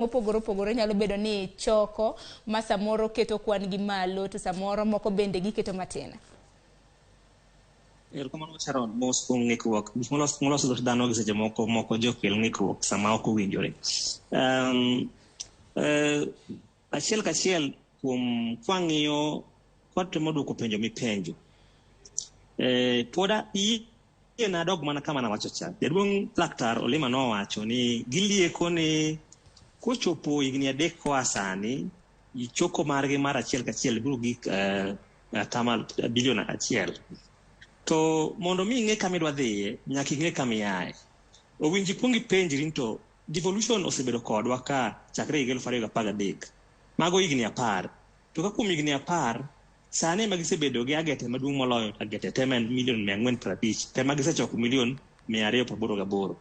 mopogore opogore nyalo bedo ni choko ma samoro keto kwan gi malo to samoro moko bende giketo matin. Erokamano Sharon, mos kuom ng'ikruok. Gik moloso dho dhano gi seche moko jokel ng'ikruok sama ok owinjore. Achiel kachiel kuom kwang'iyo kwatemo duoko penjo mipenjo. Poda na dog mana kama nawacho cha. Jaduong' Laktar Olima nowacho ni gilieko ni kochopo higni 3 koa sani, choko margi mar achiel kachiel biro gik bilion 1. To mondo mi ing'e kama idwa dhiye, nyaka ing'e kama iaye. Owinji kuong ipenjri to devolution osebedo kodwa ka chakre higa 2013. Mago higni 10. To ka kuom higni 10, sani ema gisebedo gi agete maduong' moloyo agete temen milion 450, tema gisechoko milion 288.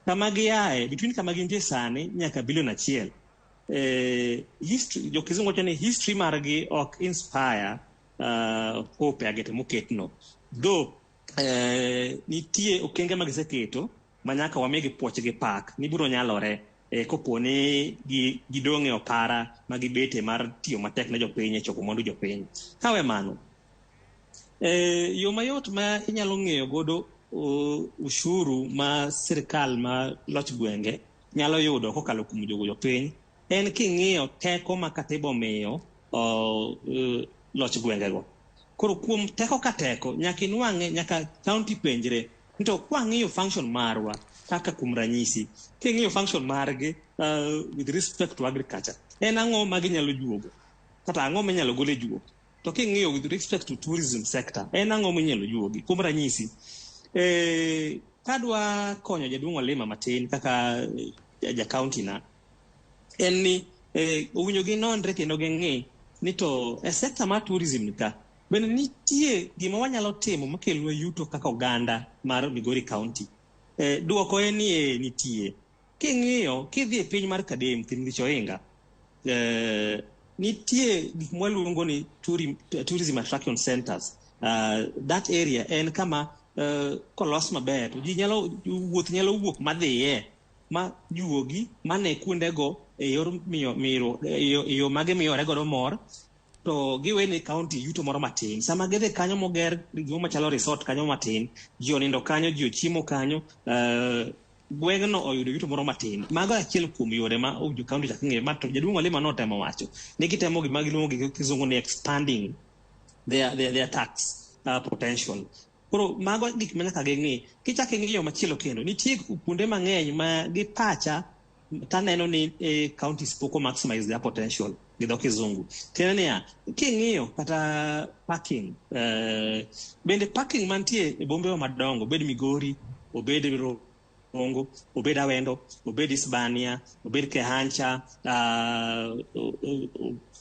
Kama giaye, between kama gintie sani nyaka bilion 1. Jo kizungu wacho ni history margi ok inspire hope agete moketno. Though nitie okenge magiseketo manyaka wamigi puoch gi pak ni biro nyalore kopo ni gidong'e opara magibete mar tiyo matek na jopiny choko mwandu jopiny. Kawe mano, yo mayot ma inyalo ng'eyo godo ushuru ma sirkal ma loch gwenge nyalo yudo kokalo kuom jopiny en king'iyo teko ma katibo miyo loch gwengego. Koro kuom teko ka teko nyaka inwang'e, nyaka county penjre to kwang'iyo function marwa kaka kuom ranyisi, king'iyo function margi with respect to agriculture, en ang'o ma ginyalo juogo kata ang'o minyalo gol e juogo. To king'iyo with respect to tourism sector, en ang'o minyalo juogi. Kuom ranyisi, kadwa konyo jaduong' Olima matin kaka ja county na, en ni owinjo ginonre kendo ging'i ni to e sector mar tourism ka bende nitie gima wanyalo timo makelwa yuto kaka oganda mar Migori County. Duoko en ni nitie. King'iyo, kidhi e piny mar Kadem, Thim gi ohinga, nitie gik mwaluongo ni tourism attraction centers. That area en kama kolos maber to wuoth nyalo wuok madhiye ma juogi mane kuondego e yor yo mage miyore godo mor, to giwene county yuto moro matin. Sama gidhi kanyo moger gimo machalo resort kanyo matin, ji onindo kanyo, ji ochiemo kanyo, gweng'no oyudo yuto moro matin. Mago achiel kuom yore ma jo county chak ng'eyo. To jaduong' Olima notemo wacho ni gitemo gima giluongo gi kizungu ni expanding their tax potential. Koro mago gik ma nyaka ging'i. Kichak ing'iyo machielo kendo, nitie kuonde mang'eny ma gi pacha taneno ni counties poko maximize their potential gi dho kizungu. Tiende niya, king'iyo kata parking, bende parking mantie e bombe madongo, obed Migori, obed Rongo, obed Awendo, obed Hispania, obed Kehancha,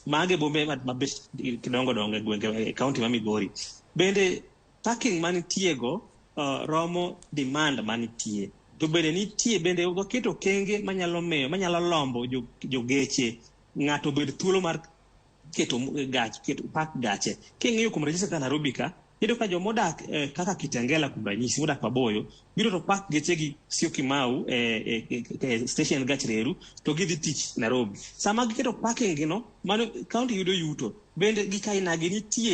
mage bombe mabet kidongo dongo e gwenge county ma Migori. Bende parking manitiego romo demand manitie. To bende nitie bende waketo kenge manyalo lombo jogeche ng'ato bed thuolo mar keto park gache. King'iyo kuom ranyisi ka Nairobi ka, iyudo ka jomodak kaka Kitengela kuom ranyisi modak maboyo biro to park gechegi Syokimau e station gach reru to gidhi tich Nairobi. Sama giketo parking gino, mano county yudo yuto. Bende gikainagi nitie